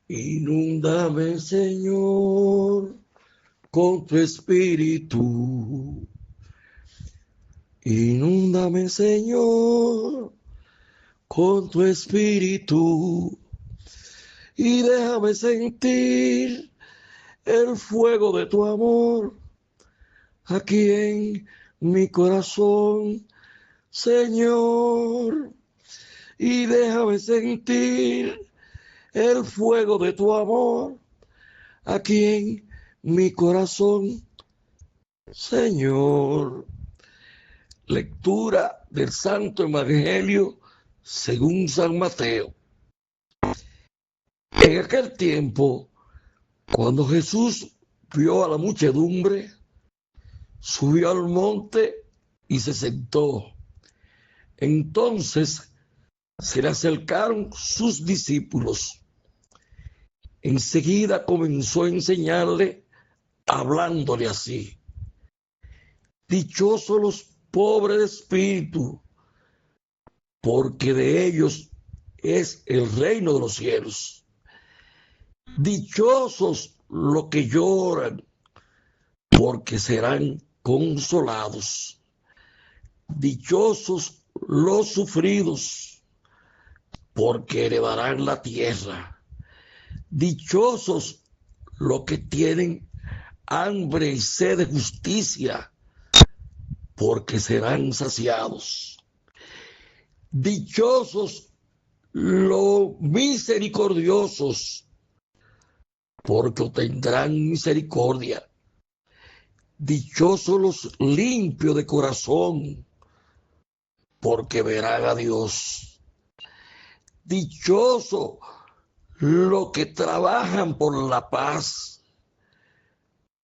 Inúndame, Señor, con tu espíritu. Inúndame, Señor, con tu espíritu. Y déjame sentir el fuego de tu amor aquí en mi corazón, Señor. Y déjame sentir el fuego de tu amor aquí en mi corazón, Señor. Lectura del Santo Evangelio según San Mateo. En aquel tiempo, cuando Jesús vio a la muchedumbre, subió al monte y se sentó. Entonces se le acercaron sus discípulos. Enseguida comenzó a enseñarle, hablándole así: dichosos los pobres de espíritu, porque de ellos es el reino de los cielos. Dichosos los que lloran, porque serán consolados. Dichosos los sufridos, porque heredarán la tierra. Dichosos los que tienen hambre y sed de justicia, porque serán saciados. Dichosos los misericordiosos, porque obtendrán misericordia. Dichosos los limpios de corazón, porque verán a Dios. Dichosos los que trabajan por la paz,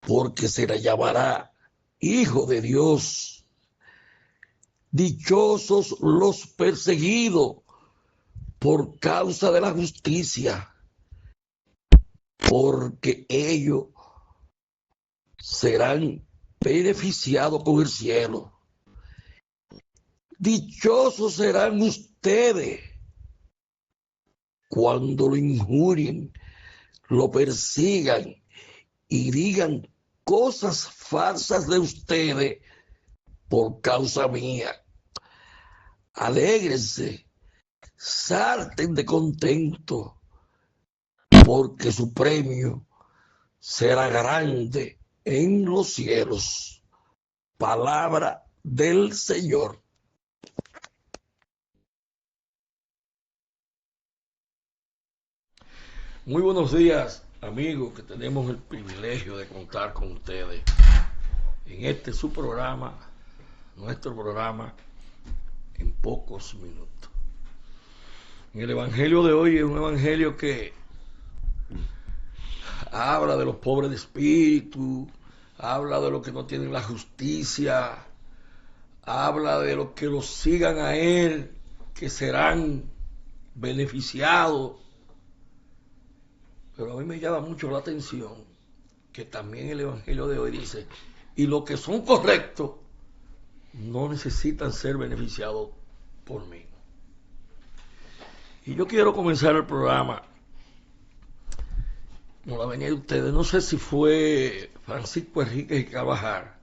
porque se les llamará hijo de Dios. Dichosos los perseguidos por causa de la justicia, porque ellos serán beneficiados con el cielo. Dichosos serán ustedes cuando lo injurien, lo persigan y digan cosas falsas de ustedes por causa mía. Alégrense, salten de contento, porque su premio será grande en los cielos. Palabra del Señor. Muy buenos días, amigos, que tenemos el privilegio de contar con ustedes en este su programa, nuestro programa, en pocos minutos. En el evangelio de hoy es un evangelio que habla de los pobres de espíritu, habla de los que no tienen la justicia, habla de los que los sigan a él, que serán beneficiados. Pero a mí me llama mucho la atención que también el evangelio de hoy dice: y los que son correctos no necesitan ser beneficiados por mí. Y yo quiero comenzar el programa con la venida de ustedes. No sé si fue Francisco Enríquez y Carvajal,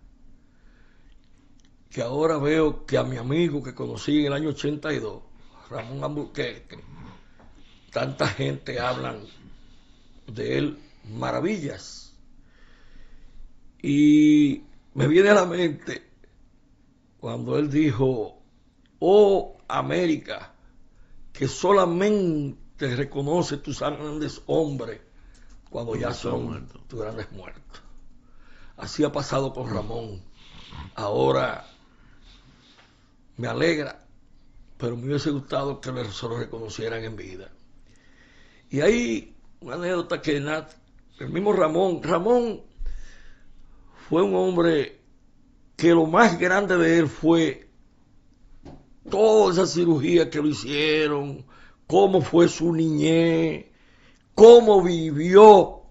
que ahora veo que a mi amigo que conocí en el año 82, Ramón Alburquerque, tanta gente hablan de él maravillas. Y me viene a la mente cuando él dijo: oh América, que solamente reconoce tus grandes hombres cuando ya son tus grandes muertos. Así ha pasado con Ramón. Ahora me alegra, pero me hubiese gustado que se lo reconocieran en vida. Y hay una anécdota que el mismo Ramón fue un hombre que lo más grande de él fue toda esa cirugía que lo hicieron, cómo fue su niñez, cómo vivió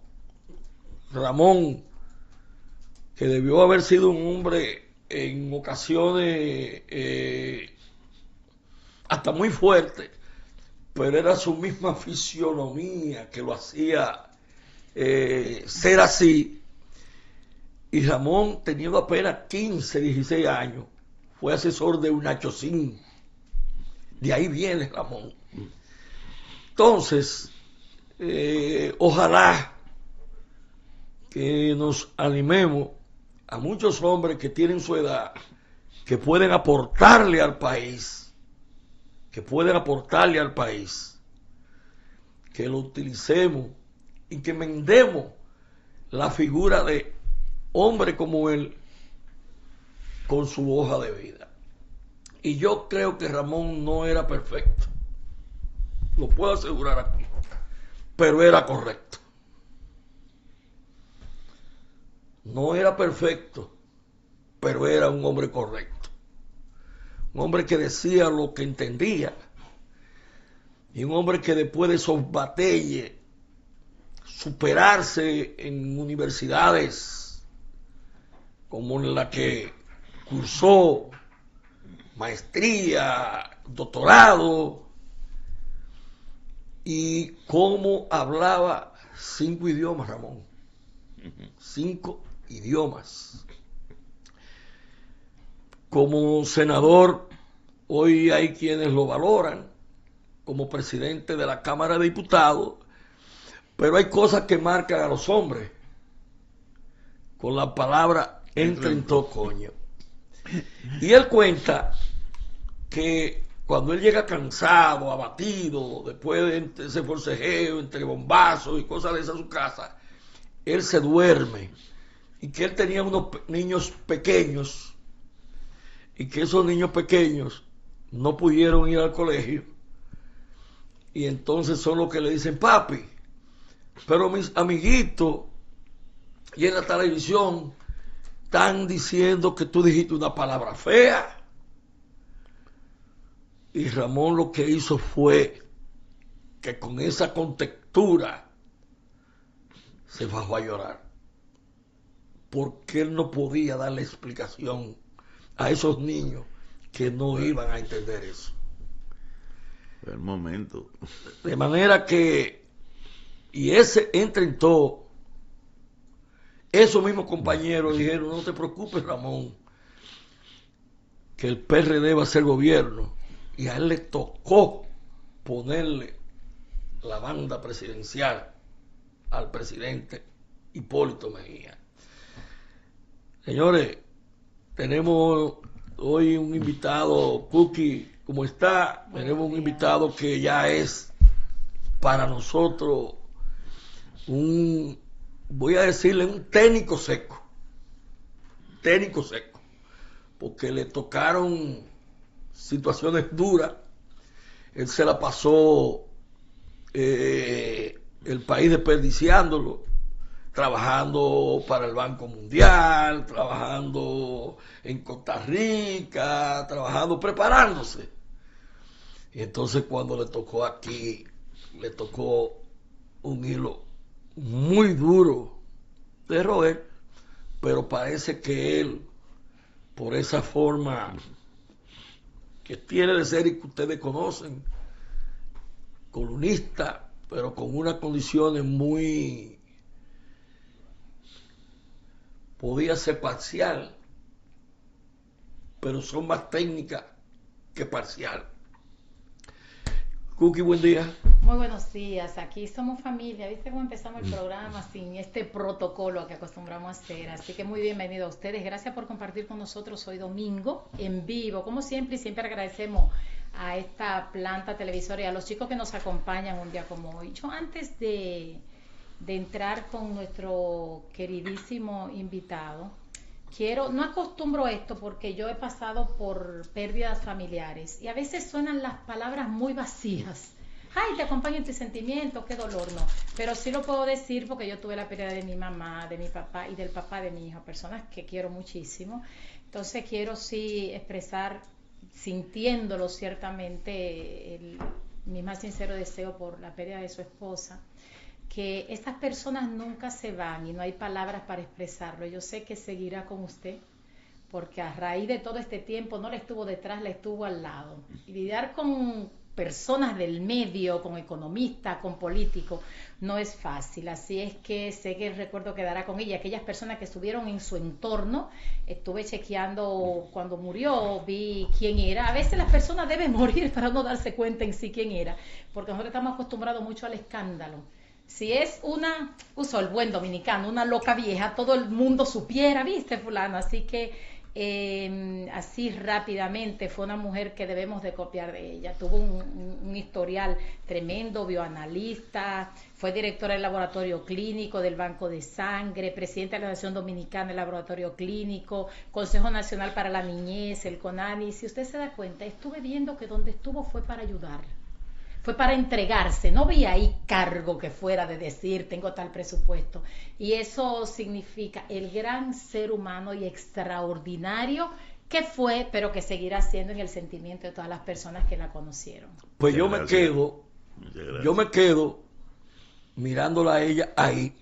Ramón, que debió haber sido un hombre en ocasiones hasta muy fuerte, pero era su misma fisionomía que lo hacía ser así. Y Ramón, teniendo apenas 15, 16 años, fue asesor de Nacho Sin. De ahí viene Ramón. Entonces, ojalá que nos animemos a muchos hombres que tienen su edad, que pueden aportarle al país, que lo utilicemos y que mendemos la figura de hombre como él con su hoja de vida. Y yo creo que Ramón no era perfecto, lo puedo asegurar aquí, pero era correcto. No era perfecto, pero era un hombre correcto. Un hombre que decía lo que entendía. Y un hombre que después de esos batalles, superarse en universidades como en la que cursó, maestría, doctorado, y cómo hablaba 5 idiomas, Ramón. 5 idiomas. Como senador, hoy hay quienes lo valoran, como presidente de la Cámara de Diputados, pero hay cosas que marcan a los hombres con la palabra entrentó, coño. Y él cuenta que cuando él llega cansado, abatido, después de ese forcejeo, entre bombazos y cosas de esas a su casa, él se duerme y que él tenía unos niños pequeños y que esos niños pequeños no pudieron ir al colegio y entonces son los que le dicen, papi, pero mis amiguitos y en la televisión están diciendo que tú dijiste una palabra fea. Y Ramón lo que hizo fue que con esa contextura se bajó a llorar, porque él no podía darle explicación a esos niños que no iban a entender eso. El momento. De manera que, y ese entrentó, esos mismos compañeros dijeron, no te preocupes, Ramón, que el PRD va a ser gobierno. Y a él le tocó ponerle la banda presidencial al presidente Hipólito Mejía. Señores, tenemos hoy un invitado, Cookie, ¿cómo está? Tenemos un invitado que ya es para nosotros voy a decirle, un técnico seco, porque le tocaron situaciones duras. Él se la pasó el país desperdiciándolo, trabajando para el Banco Mundial, trabajando en Costa Rica, trabajando, preparándose. Y entonces cuando le tocó aquí, le tocó un hilo muy duro de roer, pero parece que él, por esa forma que tiene de ser y que ustedes conocen, columnista, pero con unas condiciones muy, podía ser parcial, pero son más técnicas que parcial. Cookie, buen día. Muy buenos días, aquí somos familia. ¿Viste cómo empezamos el programa sin este protocolo que acostumbramos a hacer? Así que muy bienvenido a ustedes. Gracias por compartir con nosotros hoy domingo en vivo, como siempre, y siempre agradecemos a esta planta televisora y a los chicos que nos acompañan un día como hoy. Yo antes de entrar con nuestro queridísimo invitado, no acostumbro esto porque yo he pasado por pérdidas familiares y a veces suenan las palabras muy vacías. Ay, te acompaño en tus sentimientos, qué dolor, no. Pero sí lo puedo decir porque yo tuve la pérdida de mi mamá, de mi papá y del papá de mi hijo, personas que quiero muchísimo. Entonces quiero sí expresar, sintiéndolo ciertamente, mi más sincero deseo por la pérdida de su esposa, que estas personas nunca se van y no hay palabras para expresarlo. Yo sé que seguirá con usted, porque a raíz de todo este tiempo no le estuvo detrás, le estuvo al lado. Y lidiar con personas del medio, con economistas, con políticos, no es fácil. Así es que sé que el recuerdo quedará con ella. Aquellas personas que estuvieron en su entorno, estuve chequeando cuando murió, vi quién era. A veces las personas deben morir para no darse cuenta en sí quién era, porque nosotros estamos acostumbrados mucho al escándalo. Si es uso el buen dominicano, una loca vieja, todo el mundo supiera, viste, fulano. Así que así rápidamente fue una mujer que debemos de copiar de ella. Tuvo un historial tremendo, bioanalista, fue directora del laboratorio clínico del Banco de Sangre, presidenta de la Asociación Dominicana del Laboratorio Clínico, Consejo Nacional para la Niñez, el CONANI. Si usted se da cuenta, estuve viendo que donde estuvo fue para ayudar. Fue para entregarse, no vi ahí cargo que fuera de decir tengo tal presupuesto, y eso significa el gran ser humano y extraordinario que fue, pero que seguirá siendo en el sentimiento de todas las personas que la conocieron. Pues yo me quedo mirándola a ella ahí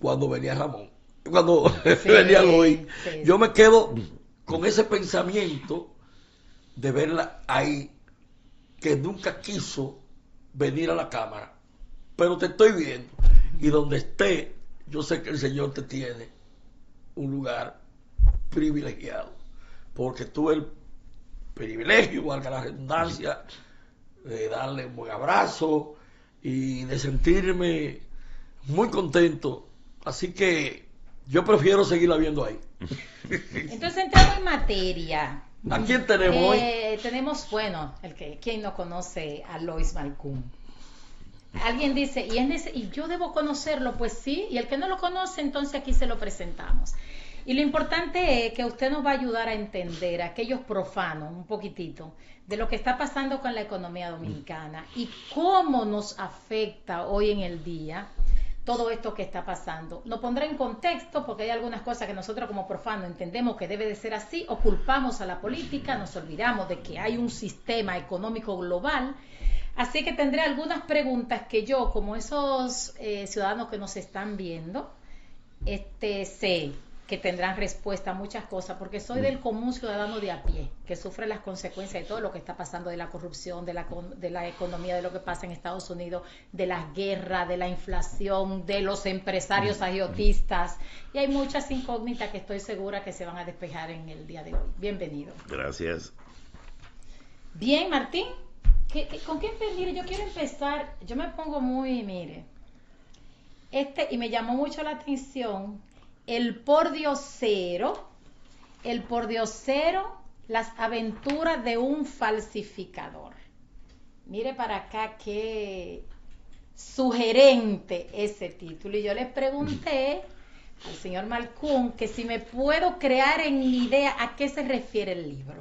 cuando venía Ramón, cuando venía Lois, yo me quedo con ese pensamiento de verla ahí, que nunca quiso venir a la cámara, pero te estoy viendo, y donde esté, yo sé que el Señor te tiene un lugar privilegiado, porque tuve el privilegio, valga la redundancia, de darle un buen abrazo y de sentirme muy contento, así que yo prefiero seguirla viendo ahí. Entonces entramos en materia. ¿A quién tenemos hoy? Tenemos, bueno, ¿quién no conoce a Lois Malcoon? Alguien dice, ¿y yo debo conocerlo? Pues sí, y el que no lo conoce, entonces aquí se lo presentamos. Y lo importante es que usted nos va a ayudar a entender, a aquellos profanos, un poquitito, de lo que está pasando con la economía dominicana y cómo nos afecta hoy en el día todo esto que está pasando. Nos pondrá en contexto porque hay algunas cosas que nosotros como profanos entendemos que debe de ser así, o culpamos a la política, nos olvidamos de que hay un sistema económico global. Así que tendré algunas preguntas que yo, como esos ciudadanos que nos están viendo, sé que tendrán respuesta a muchas cosas, porque soy del común ciudadano de a pie, que sufre las consecuencias de todo lo que está pasando, de la corrupción, de la economía, de lo que pasa en Estados Unidos, de las guerras, de la inflación, de los empresarios agiotistas, y hay muchas incógnitas que estoy segura que se van a despejar en el día de hoy. Bienvenido. Gracias. Bien, Martín, ¿con qué mire, yo quiero empezar, yo me pongo muy, mire, y me llamó mucho la atención el pordiosero, las aventuras de un falsificador. Mire para acá qué sugerente ese título. Y yo le pregunté al señor Malcoon que si me puedo crear en mi idea a qué se refiere el libro.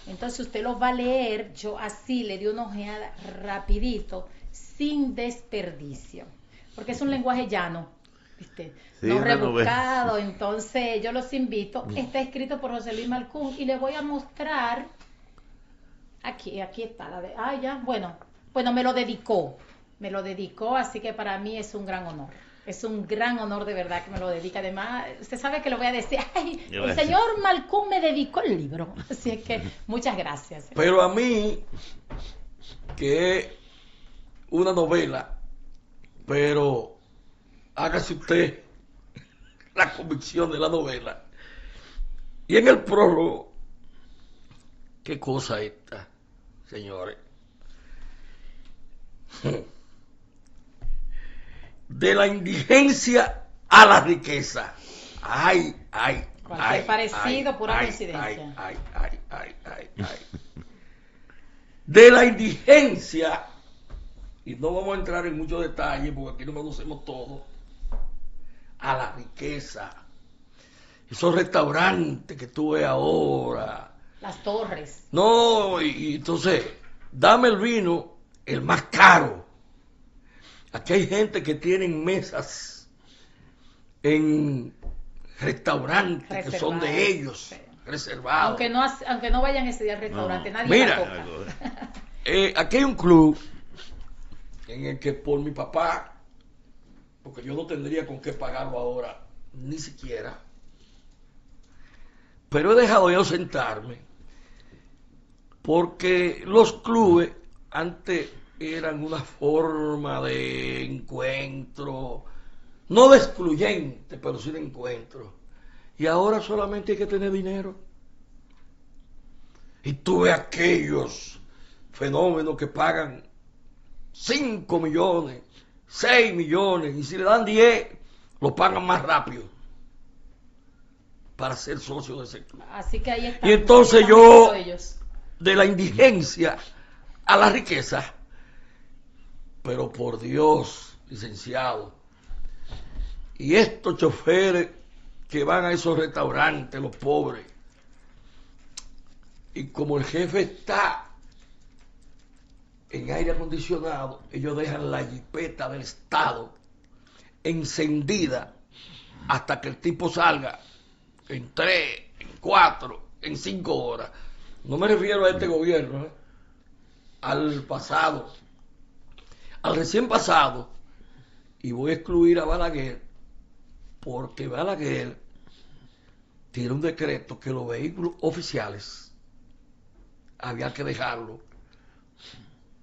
Entonces usted lo va a leer, yo así le di una ojeada rapidito, sin desperdicio, porque es un lenguaje llano, ¿viste? Sí, no rebuscado. Entonces yo los invito, está escrito por José Luis Malcoon y les voy a mostrar, aquí está, bueno, me lo dedicó, así que para mí es un gran honor. Es un gran honor de verdad que me lo dedique. Además, usted sabe que lo voy a decir. El señor Malcoon me dedicó el libro. Así es que muchas gracias. Pero a mí, que es una novela, pero hágase usted la convicción de la novela. Y en el prólogo, qué cosa esta, señores. De la indigencia a la riqueza. Cualquier parecido, pura coincidencia. De la indigencia, y no vamos a entrar en muchos detalles porque aquí no conocemos todo, a la riqueza. Esos restaurantes que tú ves ahora. Las torres. No, y entonces, dame el vino, el más caro. Aquí hay gente que tienen mesas en restaurantes que son de ellos, sí, reservados. Aunque no vayan ese día al restaurante, nadie mira, la toca. Aquí hay un club en el que por mi papá, porque yo no tendría con qué pagarlo ahora, ni siquiera, pero he dejado yo sentarme porque los clubes antes eran una forma de encuentro, no de excluyente, pero sí de encuentro. Y ahora solamente hay que tener dinero. Y tú ves aquellos fenómenos que pagan 5 millones, 6 millones, y si le dan 10, lo pagan más rápido para ser socio de ese club. Así que ahí están. Y entonces yo, de la indigencia a la riqueza, pero por Dios, licenciado, y estos choferes que van a esos restaurantes, los pobres, y como el jefe está en aire acondicionado, ellos dejan la jipeta del Estado encendida hasta que el tipo salga en 3, en 4, en 5 horas. No me refiero a este gobierno, al pasado, al recién pasado, y voy a excluir a Balaguer, porque Balaguer tiene un decreto que los vehículos oficiales había que dejarlo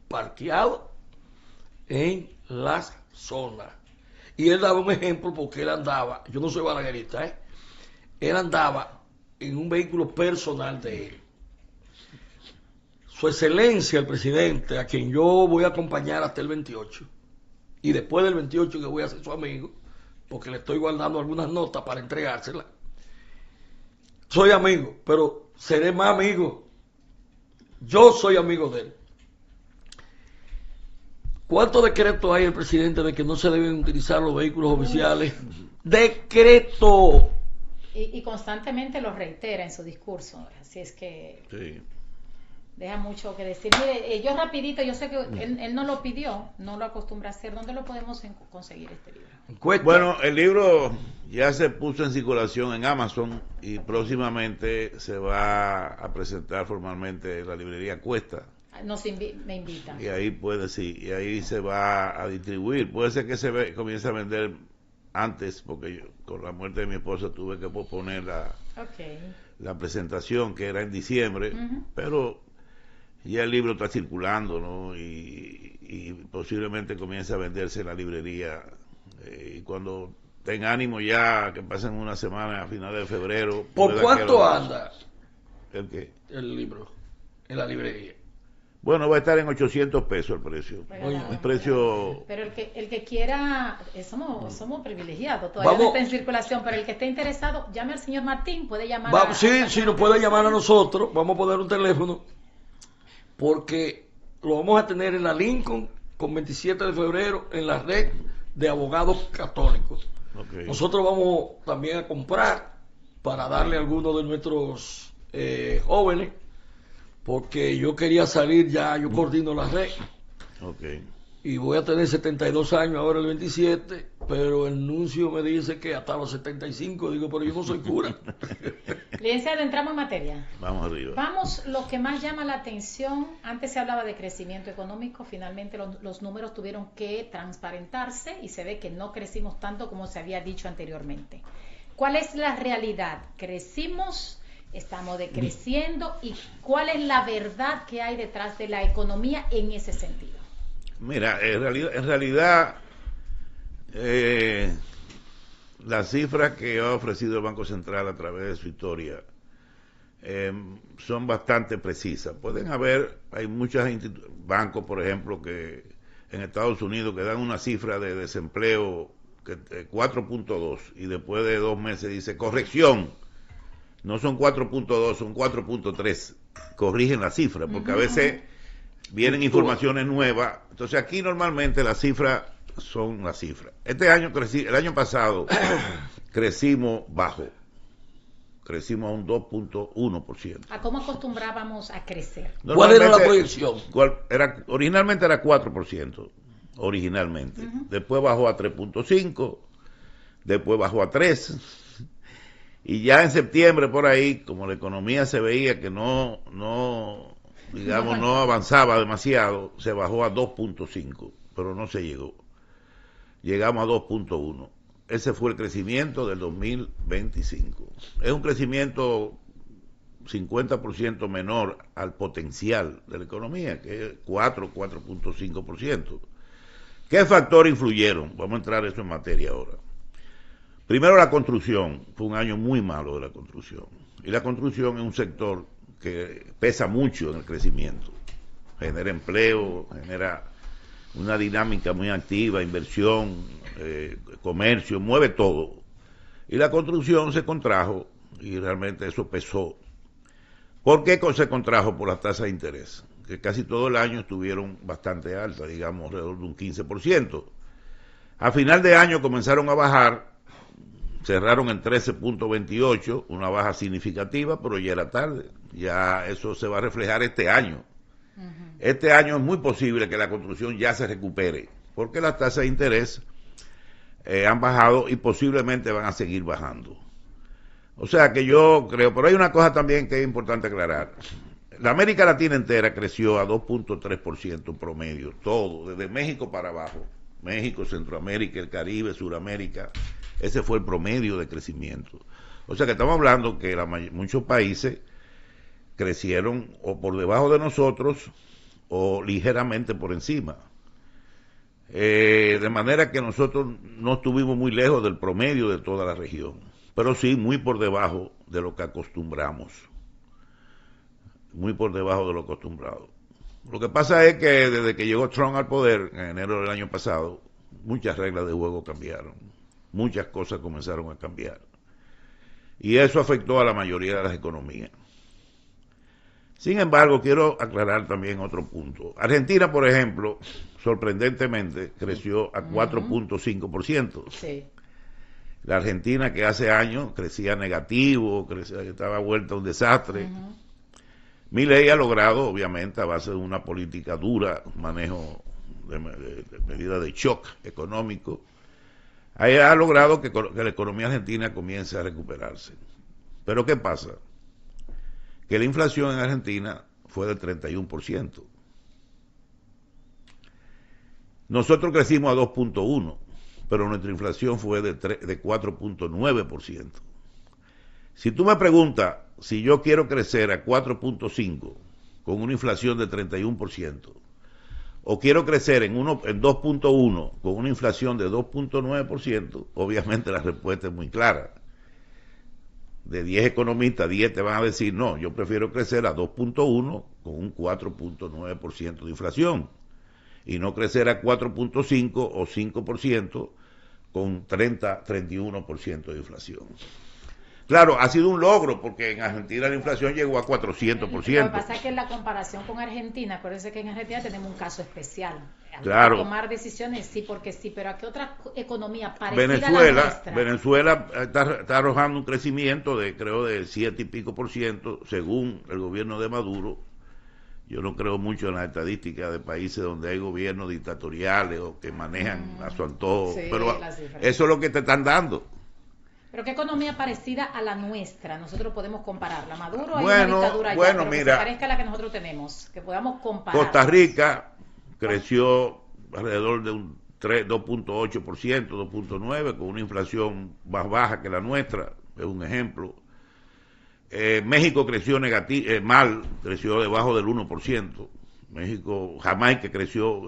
parqueado en las zonas. Y él daba un ejemplo porque él andaba, yo no soy balaguerista, él andaba en un vehículo personal de él. Su excelencia, el presidente, a quien yo voy a acompañar hasta el 28, y después del 28 que voy a ser su amigo, porque le estoy guardando algunas notas para entregárselas. Soy amigo, pero seré más amigo. Yo soy amigo de él. ¿Cuántos decretos hay el presidente de que no se deben utilizar los vehículos oficiales? ¡Decreto! Y constantemente lo reitera en su discurso. Así es que Sí. deja mucho que decir. Mire, yo rapidito, yo sé que él no lo pidió, no lo acostumbra a hacer. ¿Dónde lo podemos conseguir este libro? Encuesta. Bueno, el libro ya se puso en circulación en Amazon y próximamente se va a presentar formalmente en la librería Cuesta. Me invitan. Y ahí puede, sí, y ahí se va a distribuir. Puede ser que comience a vender antes, porque yo, con la muerte de mi esposa, tuve que posponer la presentación, que era en diciembre, pero ya el libro está circulando, ¿no? Y posiblemente comience a venderse en la librería. Y cuando tenga ánimo ya, que pasen una semana a finales de febrero. ¿Por cuánto anda ¿el qué? el libro en la librería? Bueno, va a estar en 800 pesos el precio. Un precio... Pero el que quiera, somos privilegiados, todavía no está en circulación, pero el que esté interesado, llame al señor Martín, puede llamar sí, nos puede llamar a nosotros, vamos a poner un teléfono, porque lo vamos a tener en la Lincoln con 27 de febrero en la red de abogados católicos. Okay. Nosotros vamos también a comprar para darle a algunos de nuestros jóvenes, porque yo quería salir ya, yo coordino la red. Okay. Y voy a tener 72 años ahora el 27, pero el nuncio me dice que hasta los 75, digo, pero yo no soy cura. Licenciado, entramos en materia. Vamos arriba. Vamos, lo que más llama la atención, antes se hablaba de crecimiento económico, finalmente los números tuvieron que transparentarse y se ve que no crecimos tanto como se había dicho anteriormente. ¿Cuál es la realidad? ¿Crecimos? ¿Estamos decreciendo? ¿Y cuál es la verdad que hay detrás de la economía en ese sentido? Mira, en realidad las cifras que ha ofrecido el Banco Central a través de su historia son bastante precisas. Hay muchos bancos, por ejemplo, que en Estados Unidos que dan una cifra de desempleo 4.2 y después de 2 meses dice corrección, no son 4.2, son 4.3. Corrigen la cifra, porque a veces vienen informaciones nuevas. Entonces aquí normalmente las cifras son las cifras. El año pasado crecimos bajo. Crecimos a un 2.1%. ¿A cómo acostumbrábamos a crecer? ¿Cuál era la proyección? Originalmente era 4%. Originalmente. Después bajó a 3.5. Después bajó a 3. Y ya en septiembre por ahí, como la economía se veía que no avanzaba demasiado, se bajó a 2.5, pero no se llegó. Llegamos a 2.1. Ese fue el crecimiento del 2025. Es un crecimiento 50% menor al potencial de la economía, que es 4.5%. ¿Qué factores influyeron? Vamos a entrar eso en materia ahora. Primero, la construcción. Fue un año muy malo de la construcción. Y la construcción es un sector que pesa mucho en el crecimiento. Genera empleo, genera una dinámica muy activa, inversión, comercio, mueve todo. Y la construcción se contrajo y realmente eso pesó. ¿Por qué se contrajo? Por las tasas de interés, que casi todo el año estuvieron bastante altas, digamos alrededor de un 15%. A final de año comenzaron a bajar, cerraron en 13.28, una baja significativa, pero ya era tarde. Ya eso se va a reflejar este año. Este año es muy posible que la construcción ya se recupere, porque las tasas de interés han bajado y posiblemente van a seguir bajando. O sea que yo creo, pero hay una cosa también que es importante aclarar. La América Latina entera creció a 2.3% promedio, todo, desde México para abajo. México, Centroamérica, el Caribe, Suramérica, ese fue el promedio de crecimiento. O sea que estamos hablando que muchos países crecieron o por debajo de nosotros o ligeramente por encima. De manera que nosotros no estuvimos muy lejos del promedio de toda la región, pero sí muy por debajo de lo que acostumbramos. Muy por debajo de lo acostumbrado. Lo que pasa es que desde que llegó Trump al poder, en enero del año pasado, muchas reglas de juego cambiaron. Muchas cosas comenzaron a cambiar. Y eso afectó a la mayoría de las economías. Sin embargo, quiero aclarar también otro punto. Argentina, por ejemplo, sorprendentemente, creció a 4.5%. Sí. La Argentina, que hace años crecía negativo, estaba vuelta a un desastre. Milei ha logrado, obviamente, a base de una política dura, un manejo de medidas de shock económico, ha logrado que la economía argentina comience a recuperarse. Pero ¿qué pasa? Que la inflación en Argentina fue del 31%. Nosotros crecimos a 2.1%, pero nuestra inflación fue de 4.9%. Si tú me preguntas si yo quiero crecer a 4.5% con una inflación de 31%, o quiero crecer en 2.1% con una inflación de 2.9%, obviamente la respuesta es muy clara. De 10 economistas, 10 te van a decir, no, yo prefiero crecer a 2.1 con un 4.9% de inflación, y no crecer a 4.5 o 5% con 31% de inflación. Claro, ha sido un logro, porque en Argentina la inflación llegó a 400%. Lo que pasa es que en la comparación con Argentina, acuérdense que en Argentina tenemos un caso especial. Claro. Tomar decisiones sí porque sí, pero ¿a qué otra economía parecida a la nuestra? Venezuela está arrojando un crecimiento de, creo, de 7 y pico %, según el gobierno de Maduro. Yo no creo mucho en las estadísticas de países donde hay gobiernos dictatoriales o que manejan a su antojo, Sí, pero eso es lo que te están dando. Pero ¿qué economía parecida a la nuestra nosotros podemos compararla? Maduro hay Bueno, una dictadura bueno, allá, pero mira, que se parezca a la que nosotros tenemos, que podamos comparar. Costa Rica creció alrededor de un 2.8%, 2.9%, con una inflación más baja que la nuestra, es un ejemplo. México creció mal, creció debajo del 1%. México, Jamaica creció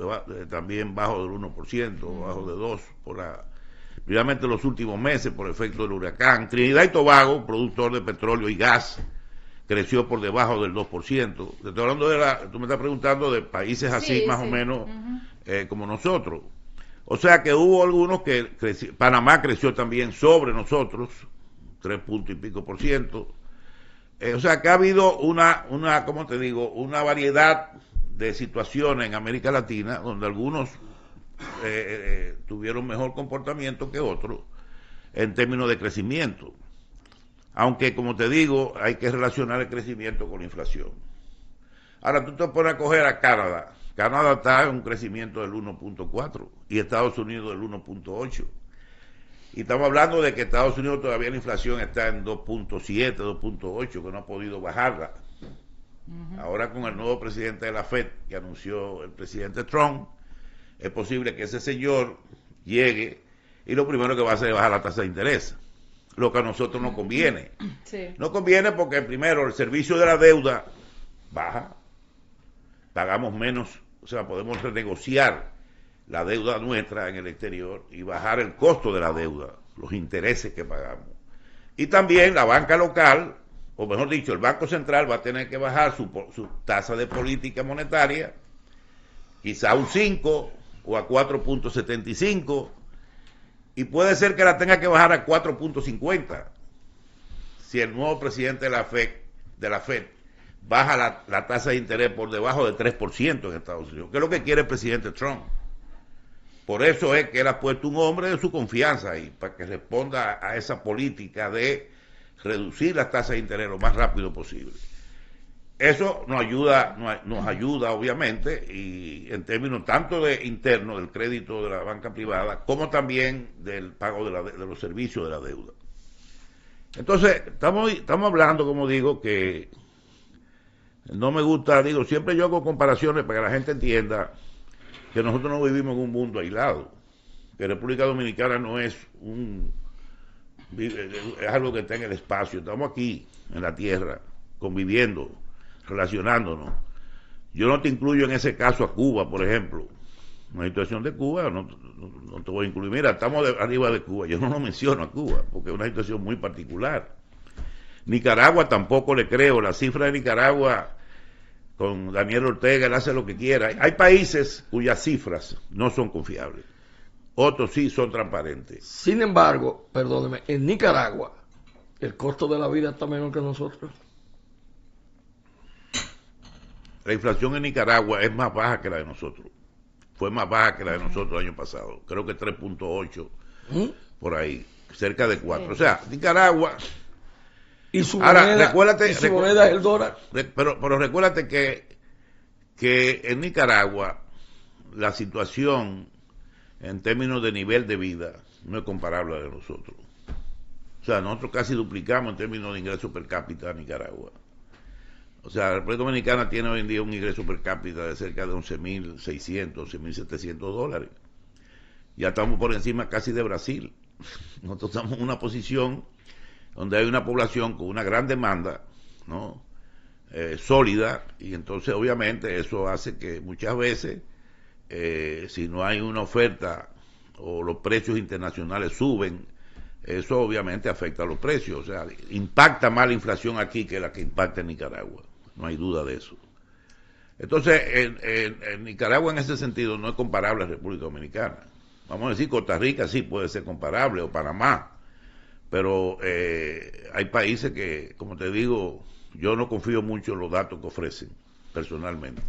también bajo del 1%, bajo de 2%, primeramente los últimos meses por efecto del huracán. Trinidad y Tobago, productor de petróleo y gas, creció por debajo del 2%. Te estoy hablando tú me estás preguntando de países así, más o menos, como nosotros. O sea que hubo algunos que Panamá creció también sobre nosotros, 3 puntos y pico %. O sea que ha habido ¿cómo te digo? Una variedad de situaciones en América Latina donde algunos tuvieron mejor comportamiento que otros en términos de crecimiento. Aunque, como te digo, hay que relacionar el crecimiento con la inflación. Ahora tú te pones a coger a Canadá. Canadá está en un crecimiento del 1.4 y Estados Unidos del 1.8. Y estamos hablando de que Estados Unidos todavía la inflación está en 2.7, 2.8, que no ha podido bajarla. Ahora con el nuevo presidente de la FED, que anunció el presidente Trump, es posible que ese señor llegue y lo primero que va a hacer es bajar la tasa de interés. lo que a nosotros nos conviene. Sí. Nos conviene porque primero el servicio de la deuda baja, pagamos menos, o sea, podemos renegociar la deuda nuestra en el exterior y bajar el costo de la deuda, los intereses que pagamos. Y también la banca local, o mejor dicho, el Banco Central va a tener que bajar su tasa de política monetaria, quizá a un 5 o a 4.75, y puede ser que la tenga que bajar a 4.50 si el nuevo presidente de la Fed baja la tasa de interés por debajo de 3% en Estados Unidos, que es lo que quiere el presidente Trump. Por eso es que él ha puesto un hombre de su confianza ahí, para que responda a esa política de reducir las tasas de interés lo más rápido posible. Eso nos ayuda obviamente, y en términos tanto de interno del crédito de la banca privada, como también del pago de los servicios de la deuda. Entonces, estamos hablando, como digo, que no me gusta, siempre yo hago comparaciones para que la gente entienda que nosotros no vivimos en un mundo aislado, que República Dominicana no es es algo que está en el espacio, estamos aquí, en la tierra, conviviendo, relacionándonos. Yo no te incluyo en ese caso a Cuba, por ejemplo. Una situación de Cuba, no te voy a incluir. Mira, estamos arriba de Cuba, yo no lo menciono a Cuba, porque es una situación muy particular. Nicaragua tampoco le creo, la cifra de Nicaragua con Daniel Ortega, él hace lo que quiera. Hay países cuyas cifras no son confiables, otros sí son transparentes. Sin embargo, perdóneme, en Nicaragua el costo de la vida está menor que nosotros. La inflación en Nicaragua es más baja que la de nosotros. Fue más baja que la de nosotros el año pasado. Creo que 3.8 por ahí, cerca de 4. O sea, Nicaragua. Y su ahora, moneda es el dólar. Pero recuérdate que en Nicaragua la situación en términos de nivel de vida no es comparable a la de nosotros. O sea, nosotros casi duplicamos en términos de ingreso per cápita a Nicaragua. O sea, la República Dominicana tiene hoy en día un ingreso per cápita de cerca de 11.600, 11.700 dólares. Ya estamos por encima casi de Brasil. Nosotros estamos en una posición donde hay una población con una gran demanda, ¿no? Sólida, y entonces obviamente eso hace que muchas veces, si no hay una oferta o los precios internacionales suben, eso obviamente afecta a los precios. O sea, impacta más la inflación aquí que la que impacta en Nicaragua. No hay duda de eso. Entonces, en Nicaragua en ese sentido no es comparable a la República Dominicana. Vamos a decir, Costa Rica sí puede ser comparable, o Panamá, pero hay países que, como te digo, yo no confío mucho en los datos que ofrecen, personalmente.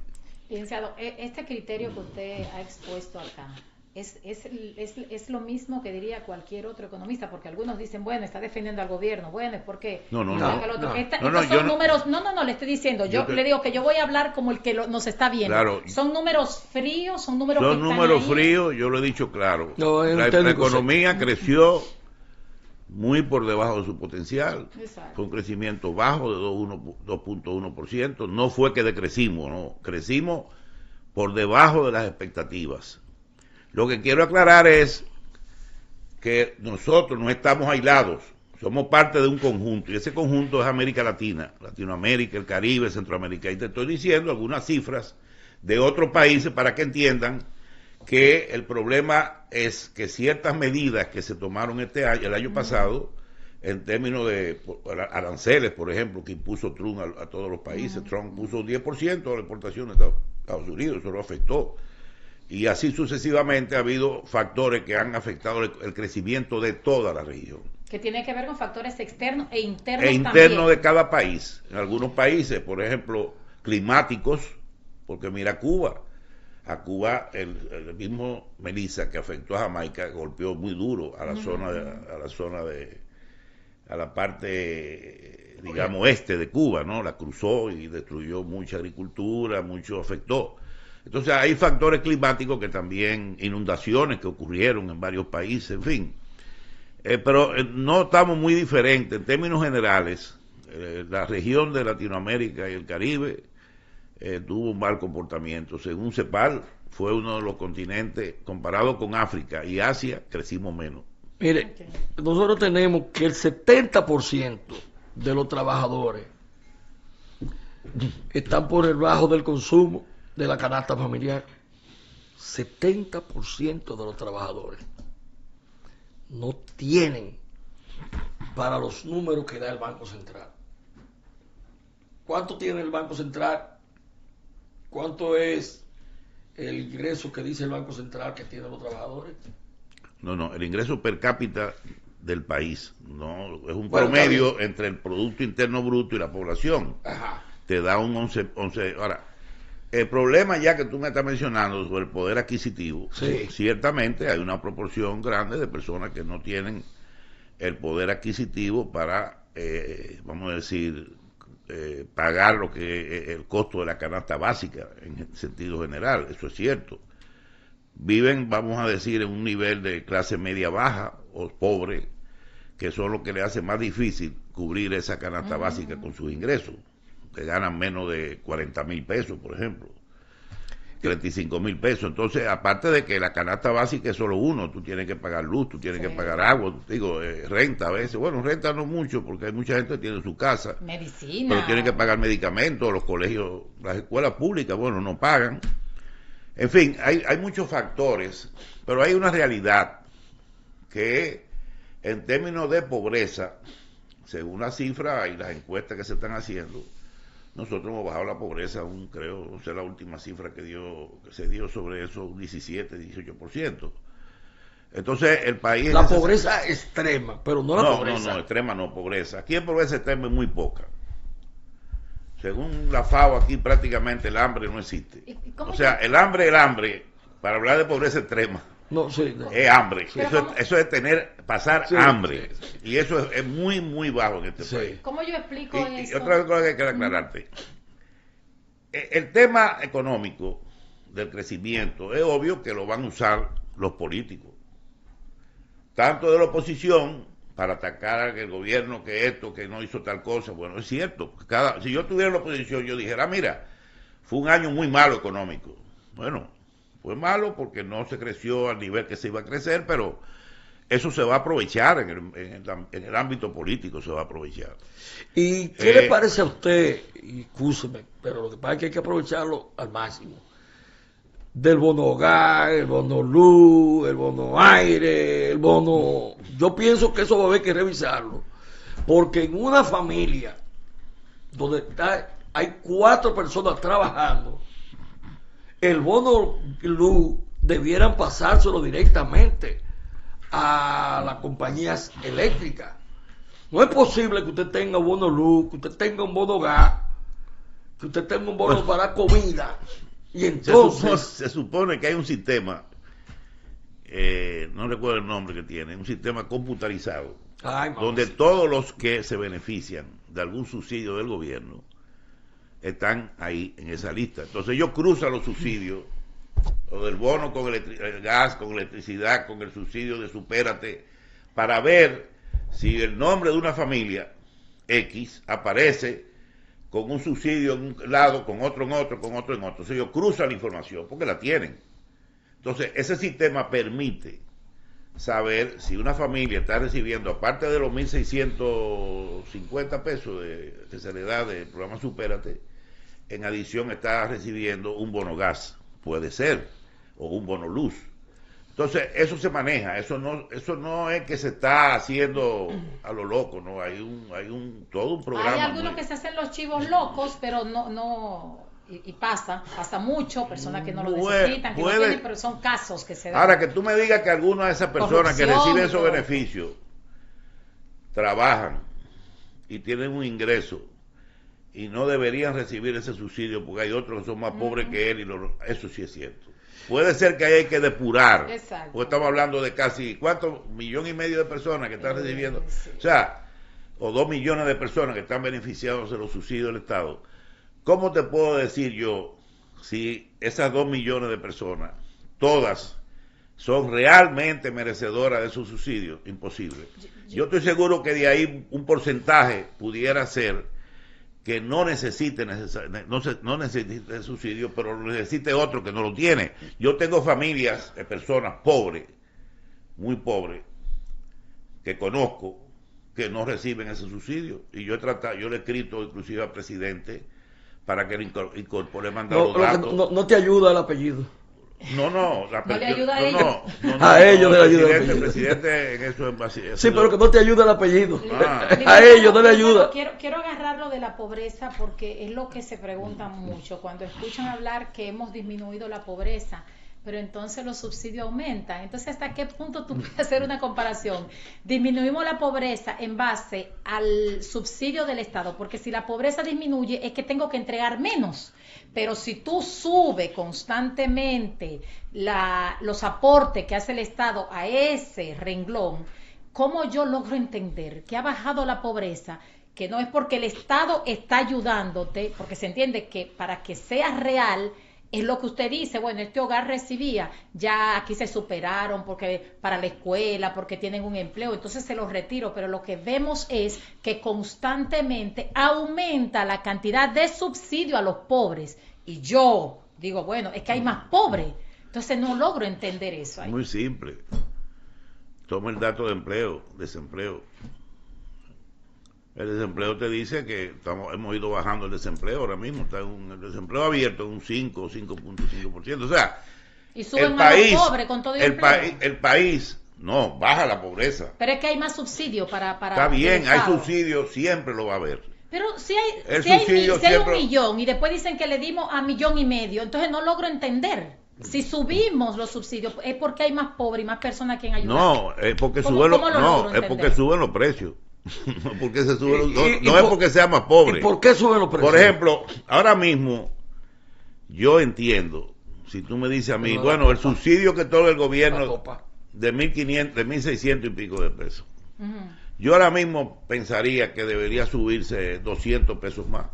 Licenciado, este criterio que usted ha expuesto acá, es lo mismo que diría cualquier otro economista, porque algunos dicen, bueno, está defendiendo al gobierno, bueno, es porque... No, números, no, le estoy diciendo, le digo que yo voy a hablar como el que nos está viendo. Claro, son números fríos, son números que están números ahí. Fríos, yo lo he dicho claro. La técnico, economía creció muy por debajo de su potencial. Exacto. Fue un crecimiento bajo de 2.1%. No fue que decrecimos, no, crecimos por debajo de las expectativas. Lo que quiero aclarar es que nosotros no estamos aislados, somos parte de un conjunto, y ese conjunto es América Latina, Latinoamérica, el Caribe, Centroamérica, y te estoy diciendo algunas cifras de otros países para que entiendan que el problema es que ciertas medidas que se tomaron el año pasado, en términos de aranceles, por ejemplo, que impuso Trump a todos los países, Trump puso un 10% de la exportación de Estados Unidos, eso lo afectó. Y así sucesivamente ha habido factores que han afectado el crecimiento de toda la región. Que tiene que ver con factores externos e internos también. De cada país. En algunos países, por ejemplo, climáticos, porque mira Cuba. A Cuba, el mismo Melissa que afectó a Jamaica golpeó muy duro a la parte, digamos, este de Cuba, ¿no? La cruzó y destruyó mucha agricultura, mucho afectó. Entonces hay factores climáticos que también, inundaciones que ocurrieron en varios países, en fin. Pero no estamos muy diferentes. En términos generales, la región de Latinoamérica y el Caribe tuvo un mal comportamiento. Según CEPAL, fue uno de los continentes, comparado con África y Asia, crecimos menos. Mire, Ok. nosotros tenemos que el 70% de los trabajadores están por debajo del consumo de la canasta familiar. 70% de los trabajadores no tienen para los números que da el Banco Central. ¿Cuánto tiene el Banco Central? ¿Cuánto es el ingreso que dice el Banco Central que tienen los trabajadores? No, el ingreso per cápita del país, no es un Bueno, promedio entre el Producto Interno Bruto y la población. Ajá. Te da un 11. Ahora, el problema ya que tú me estás mencionando sobre el poder adquisitivo, Sí. ciertamente hay una proporción grande de personas que no tienen el poder adquisitivo para, vamos a decir, pagar lo que el costo de la canasta básica en sentido general, eso es cierto. Viven, vamos a decir, en un nivel de clase media baja o pobre, que son los que le hace más difícil cubrir esa canasta básica con sus ingresos, que ganan menos de 40,000 pesos, por ejemplo, 35,000 pesos. Entonces, aparte de que la canasta básica es solo uno, tú tienes que pagar luz, tú tienes Sí. que pagar agua, digo, renta a veces. Bueno, renta no mucho, porque hay mucha gente que tiene su casa, Medicina. pero tienen que pagar medicamentos, los colegios, las escuelas públicas, bueno, no pagan. En fin, hay muchos factores, pero hay una realidad que en términos de pobreza, según la cifra y las encuestas que se están haciendo, nosotros hemos bajado la pobreza aún, creo, no sé la última cifra que se dio sobre eso, un 17, 18%. Entonces, el país... La pobreza extrema, pero no la No, pobreza. extrema no, pobreza. Aquí en pobreza extrema es muy poca. Según la FAO, aquí prácticamente el hambre no existe. ¿Y cómo O sea, el hambre, para hablar de pobreza extrema, No, sí, no. es hambre. Pero Eso es pasar Sí, hambre. sí, sí. Y eso es muy, muy bajo en este Sí. país. ¿Cómo yo explico Y eso? otra cosa que quiero aclararte. El tema económico del crecimiento, es obvio que lo van a usar los políticos. Tanto de la oposición, para atacar al gobierno que esto, que no hizo tal cosa. Bueno, es cierto. Si yo tuviera la oposición, yo dijera, mira, fue un año muy malo económico. Bueno, fue malo porque no se creció al nivel que se iba a crecer, pero eso se va a aprovechar en el ámbito político, se va a aprovechar. ¿Y qué le parece a usted? Y excúseme, pero lo que pasa es que hay que aprovecharlo al máximo. Del bono hogar, el bono luz, el bono aire, el bono... Yo pienso que eso va a haber que revisarlo. Porque en una familia donde hay 4 personas trabajando, el bono luz debieran pasárselo directamente a las compañías eléctricas. No es posible que usted tenga un bono luz, que usted tenga un bono gas, que usted tenga un bono para comida. Y entonces... Se supone que hay un sistema, no recuerdo el nombre que tiene, un sistema computarizado, donde todos los que se benefician de algún subsidio del gobierno están ahí en esa lista. Entonces ellos cruzan los subsidios, o del bono con el gas, con electricidad, con el subsidio de Supérate, para ver si el nombre de una familia X aparece con un subsidio en un lado, con otro en otro, con otro en otro. Entonces ellos cruzan la información porque la tienen. Entonces ese sistema permite saber si una familia está recibiendo, aparte de los 1.650 pesos que se le da del programa Supérate, en adición está recibiendo un bono gas, puede ser, o un bono luz. Entonces, eso se maneja, eso no es que se está haciendo a lo loco, no, hay todo un programa. Hay algunos que se hacen los chivos locos, pero y pasa mucho, personas que no lo necesitan, que no tienen, pero son casos que se dan. Ahora, que tú me digas que algunas de esas personas que reciben esos beneficios trabajan y tienen un ingreso y no deberían recibir ese subsidio porque hay otros que son más pobres que él, eso sí es cierto. Puede ser que hay que depurar. Exacto. Porque estamos hablando de casi, ¿cuántos? 1,5 millones de personas que están recibiendo. Sí. O sea, o 2 millones de personas que están beneficiados de los subsidios del Estado. ¿Cómo te puedo decir yo si esas 2 millones de personas, todas, son realmente merecedoras de esos subsidios? Imposible. Yo estoy seguro que de ahí un porcentaje pudiera ser que no necesite el subsidio, pero necesite otro que no lo tiene. Yo tengo familias de personas pobres, muy pobres, que conozco que no reciben ese subsidio. Y yo le he escrito inclusive al presidente para que le incorpore, mandar los datos. No te ayuda el apellido. No, no le ayuda a ellos. A ellos le ayuda el presidente en eso es así. Sí, pero que no te ayuda el apellido. Licenciado, A ellos no le ayuda. Quiero agarrarlo de la pobreza porque es lo que se preguntan mucho cuando escuchan hablar que hemos disminuido la pobreza, pero entonces los subsidios aumentan. Entonces, ¿hasta qué punto tú puedes hacer una comparación? Disminuimos la pobreza en base al subsidio del Estado, porque si la pobreza disminuye es que tengo que entregar menos. Pero si tú subes constantemente los aportes que hace el Estado a ese renglón, ¿cómo yo logro entender que ha bajado la pobreza? Que no es porque el Estado está ayudándote, porque se entiende que para que sea real es lo que usted dice, bueno, este hogar recibía, ya aquí se superaron porque para la escuela, porque tienen un empleo, entonces se los retiro, pero lo que vemos es que constantemente aumenta la cantidad de subsidio a los pobres, y yo digo, bueno, es que hay más pobres, entonces no logro entender eso ahí. Muy simple. Toma el dato de desempleo. El desempleo te dice que hemos ido bajando el desempleo, ahora mismo está el desempleo abierto en un 5 o 5.5%. O sea, y suben más los pobres con todo el país, no, baja la pobreza. Pero es que hay más subsidio para está bien, hay subsidio, siempre lo va a haber. Pero si hay un millón y después dicen que le dimos a 1,5 millones, entonces no logro entender. Si subimos los subsidios, ¿es porque hay más pobres y más personas a quien ayudar? No, es porque suben los precios. No, porque se suben no es porque sea más pobre. ¿Y por qué suben los precios? Por ejemplo, ahora mismo yo entiendo, si tú me dices a mí, bueno, el subsidio que todo el gobierno de 1.500, de 1.600 y pico de pesos, yo ahora mismo pensaría que debería subirse 200 pesos más.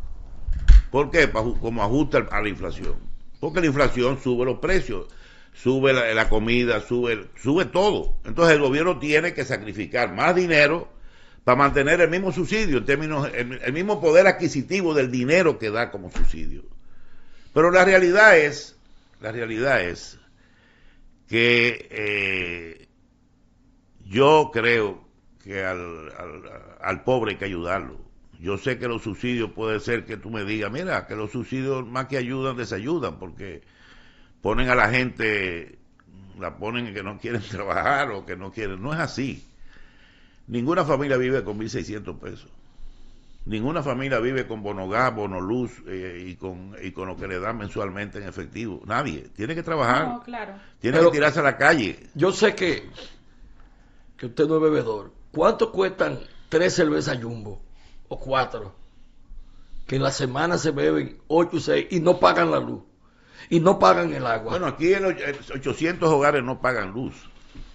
¿Por qué? Como ajusta a la inflación. Porque la inflación sube los precios, sube la comida, sube todo. Entonces el gobierno tiene que sacrificar más dinero para mantener el mismo subsidio, en términos, el mismo poder adquisitivo del dinero que da como subsidio. Pero la realidad es que yo creo que al pobre hay que ayudarlo. Yo sé que los subsidios puede ser que tú me digas, mira, que los subsidios más que ayudan, desayudan, porque ponen a la gente, la ponen que no quieren trabajar o que no quieren. No es así. Ninguna familia vive con 1.600 pesos. Ninguna familia vive con bono gas, bono luz y con lo que le dan mensualmente en efectivo. Nadie. Tiene que trabajar. No, claro. Tiene que tirarse a la calle. Yo sé que usted no es bebedor. ¿Cuánto cuestan 3 cervezas Jumbo? O 4. Que en la semana se beben 8 o 6 y no pagan la luz. Y no pagan el agua. Bueno, aquí en 800 hogares no pagan luz.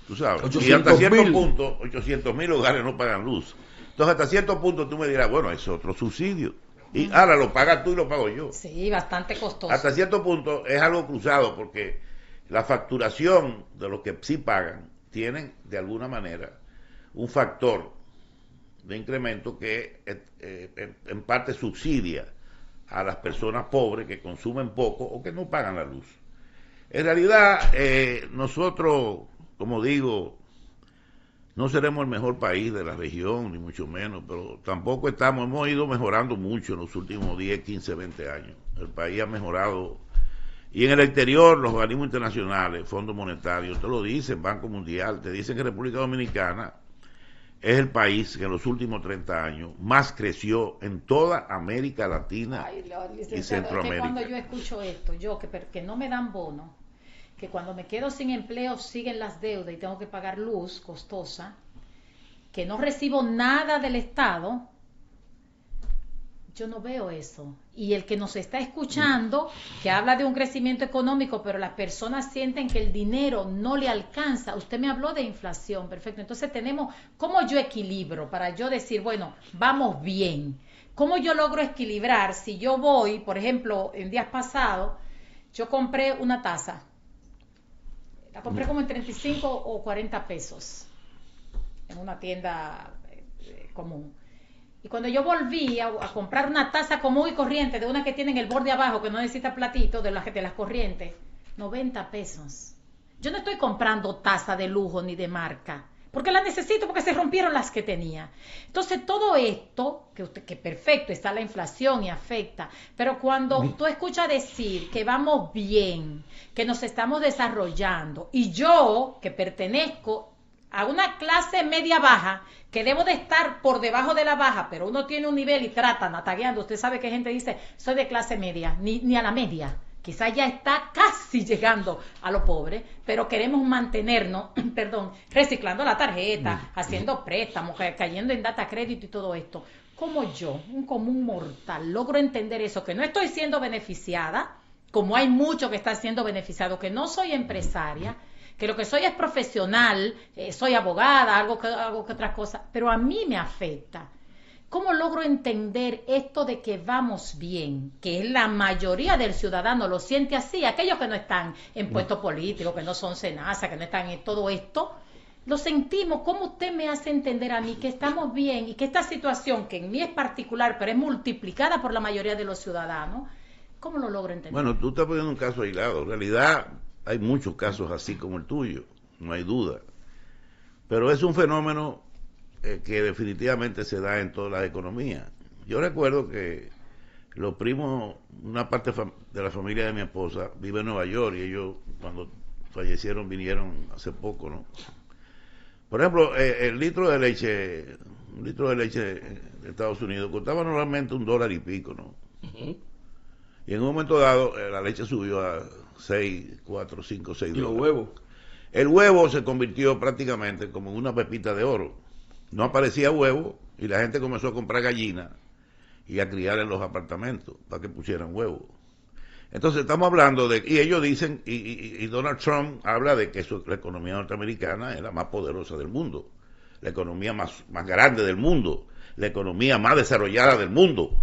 Tú sabes, y 800 hasta cierto punto, 800.000 hogares no pagan luz. Entonces, hasta cierto punto tú me dirás, bueno, es otro subsidio. Y ahora lo pagas tú y lo pago yo. Sí, bastante costoso. Hasta cierto punto es algo cruzado, porque la facturación de los que sí pagan tienen, de alguna manera, un factor de incremento que en parte subsidia a las personas pobres que consumen poco o que no pagan la luz. En realidad, nosotros, como digo, no seremos el mejor país de la región, ni mucho menos, pero tampoco hemos ido mejorando mucho en los últimos 10, 15, 20 años. El país ha mejorado. Y en el exterior, los organismos internacionales, Fondo Monetario, te lo dicen, Banco Mundial, te dicen que República Dominicana es el país que en los últimos 30 años más creció en toda América Latina y Centroamérica. Es que cuando yo escucho esto, que no me dan bono, que cuando me quedo sin empleo siguen las deudas y tengo que pagar luz costosa, que no recibo nada del Estado, yo no veo eso. Y el que nos está escuchando, que habla de un crecimiento económico, pero las personas sienten que el dinero no le alcanza. Usted me habló de inflación, perfecto. Entonces tenemos, ¿cómo yo equilibro para yo decir, bueno, vamos bien? ¿Cómo yo logro equilibrar si yo voy, por ejemplo, en días pasados, yo compré una taza, la compré como en 35 o 40 pesos en una tienda común. Y cuando yo volví a comprar una taza común y corriente, de una que tiene en el borde abajo, que no necesita platito, de las corrientes, 90 pesos. Yo no estoy comprando taza de lujo ni de marca, porque la necesito, porque se rompieron las que tenía. Entonces todo esto, que perfecto, está la inflación y afecta, pero cuando tú escuchas decir que vamos bien, que nos estamos desarrollando, y yo, que pertenezco a una clase media baja, que debo de estar por debajo de la baja, pero uno tiene un nivel y tratan, atagueando, usted sabe que gente dice, soy de clase media, ni a la media, quizás ya está casi llegando a lo pobre, pero queremos mantenernos, perdón, reciclando la tarjeta, haciendo préstamos, cayendo en data crédito y todo esto. ¿Cómo yo, un común mortal, logro entender eso, que no estoy siendo beneficiada, como hay mucho que está siendo beneficiado, que no soy empresaria, que lo que soy es profesional, soy abogada, algo que otra cosa, pero a mí me afecta? ¿Cómo logro entender esto de que vamos bien? Que la mayoría del ciudadano lo siente así, aquellos que no están en puestos políticos, que no son SENASA, que no están en todo esto, lo sentimos. ¿Cómo usted me hace entender a mí que estamos bien y que esta situación, que en mí es particular, pero es multiplicada por la mayoría de los ciudadanos, cómo lo logro entender? Bueno, tú estás poniendo un caso aislado. En realidad hay muchos casos así como el tuyo, no hay duda. Pero es un fenómeno que definitivamente se da en todas las economías. Yo recuerdo que los primos, una parte de la familia de mi esposa vive en Nueva York, y ellos cuando fallecieron vinieron hace poco, ¿no? Por ejemplo, un litro de leche de Estados Unidos costaba normalmente $1 y pico, ¿no? Y en un momento dado la leche subió a 6, 4, 5, 6 ¿Y dólares. los huevos? El huevo se convirtió prácticamente como en una pepita de oro. No aparecía huevo y la gente comenzó a comprar gallinas y a criar en los apartamentos para que pusieran huevos. Entonces estamos hablando de, y ellos dicen, y Donald Trump habla de que la economía norteamericana es la más poderosa del mundo, la economía más grande del mundo, la economía más desarrollada del mundo.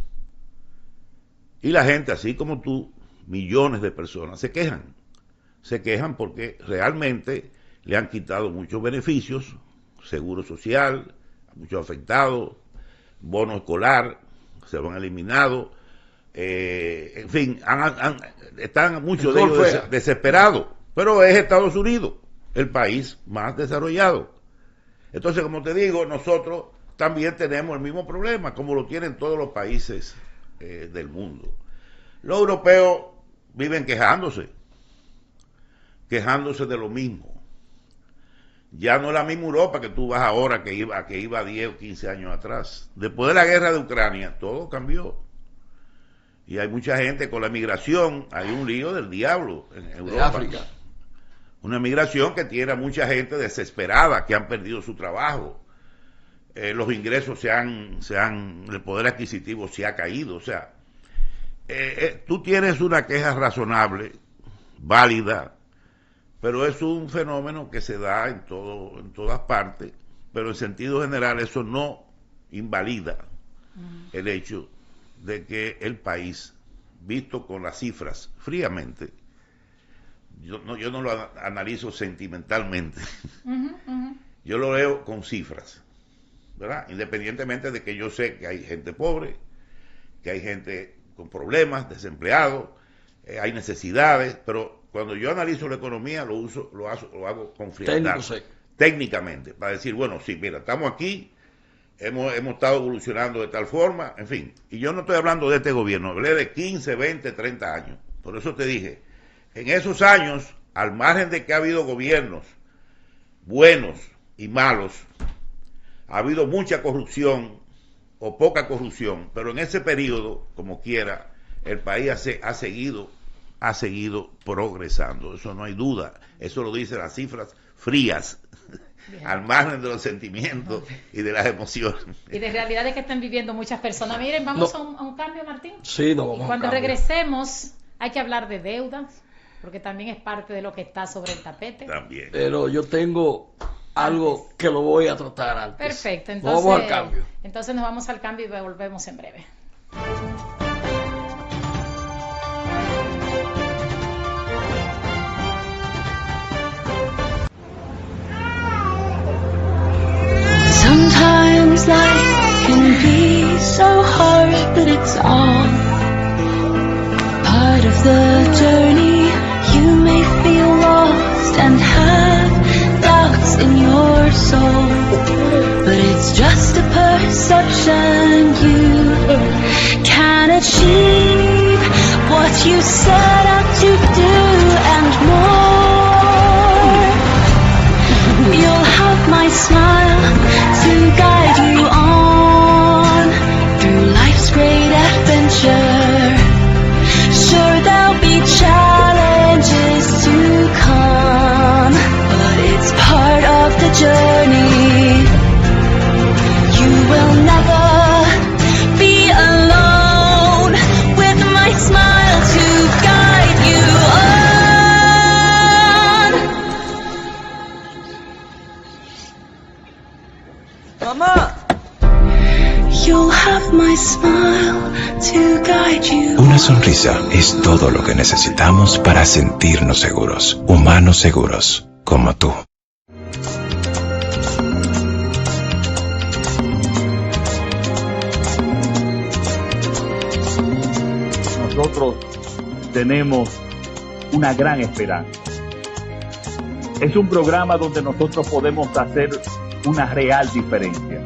Y la gente, así como tú, millones de personas se quejan porque realmente le han quitado muchos beneficios, seguro social, muchos afectados, bono escolar, se lo han eliminado, en fin, están muchos de ellos desesperados, pero es Estados Unidos, el país más desarrollado. Entonces, como te digo, nosotros también tenemos el mismo problema, como lo tienen todos los países del mundo. Los europeos viven quejándose de lo mismo. Ya no es la misma Europa que tú vas ahora que iba 10 o 15 años atrás. Después de la guerra de Ucrania, todo cambió. Y hay mucha gente con la migración, hay un lío del diablo en Europa. De África. Una migración que tiene a mucha gente desesperada, que han perdido su trabajo. Los ingresos el poder adquisitivo se ha caído. O sea, tú tienes una queja razonable, válida, pero es un fenómeno que se da en todas partes, pero en sentido general eso no invalida el hecho de que el país, visto con las cifras fríamente, yo no lo analizo sentimentalmente, yo lo leo con cifras, ¿verdad? Independientemente de que yo sé que hay gente pobre, que hay gente con problemas, desempleados, hay necesidades, pero cuando yo analizo la economía lo hago con frialdad, técnicamente, para decir, bueno, sí, mira, estamos aquí, hemos estado evolucionando de tal forma, en fin, y yo no estoy hablando de este gobierno, hablé de 15, 20, 30 años, por eso te dije, en esos años, al margen de que ha habido gobiernos buenos y malos, ha habido mucha corrupción o poca corrupción, pero en ese periodo, como quiera, el país ha seguido progresando, eso no hay duda, eso lo dicen las cifras frías, al margen de los sentimientos y de las emociones. Y de realidades que están viviendo muchas personas. Miren, vamos a un cambio, Martín. Sí, nos vamos. Cuando regresemos, hay que hablar de deudas, porque también es parte de lo que está sobre el tapete. También. Pero yo tengo algo que lo voy a tratar antes. Perfecto, entonces vamos al cambio. Entonces nos vamos al cambio y volvemos en breve. Sometimes life can be so hard, but it's all part of the journey. You may feel lost and have doubts in your soul. set out to do and more. You'll have my smile to guide you on through life's great adventure. Sure, there'll be challenges to come, but it's part of the journey. You will never be alone with my smile to guide you on. ¡Mamá! You'll have my smile to guide you. Una sonrisa es todo lo que necesitamos para sentirnos seguros, humanos seguros, como tú. Nosotros tenemos una gran esperanza. Es un programa donde nosotros podemos hacer una real diferencia.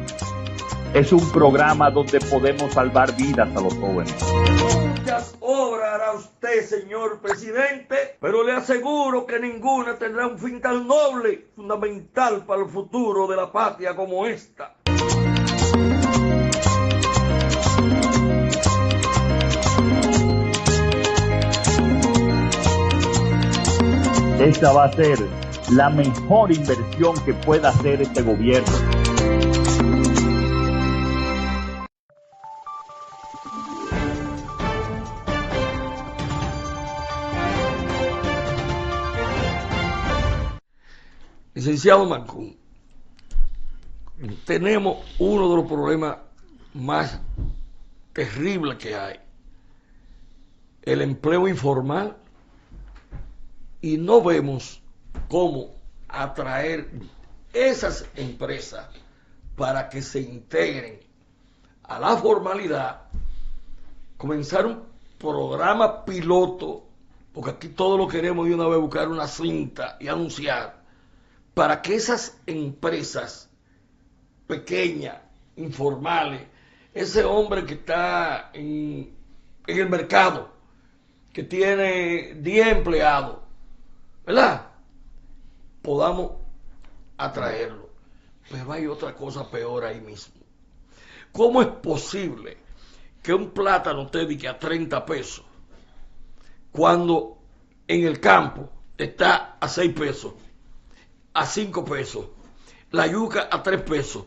Es un programa donde podemos salvar vidas a los jóvenes. Muchas obras hará usted, señor presidente, pero le aseguro que ninguna tendrá un fin tan noble, fundamental para el futuro de la patria como esta. Esta va a ser la mejor inversión que pueda hacer este gobierno. Licenciado Mancún, tenemos uno de los problemas más terribles que hay, el empleo informal, y no vemos cómo atraer esas empresas para que se integren a la formalidad, comenzar un programa piloto, porque aquí todos lo queremos de una vez buscar una cinta y anunciar, para que esas empresas pequeñas, informales, ese hombre que está en el mercado, que tiene 10 empleados, ¿verdad?, podamos atraerlo. Pero hay otra cosa peor ahí mismo. ¿Cómo es posible que un plátano te dedique a 30 pesos cuando en el campo está a 6 pesos? A 5 pesos, la yuca a 3 pesos,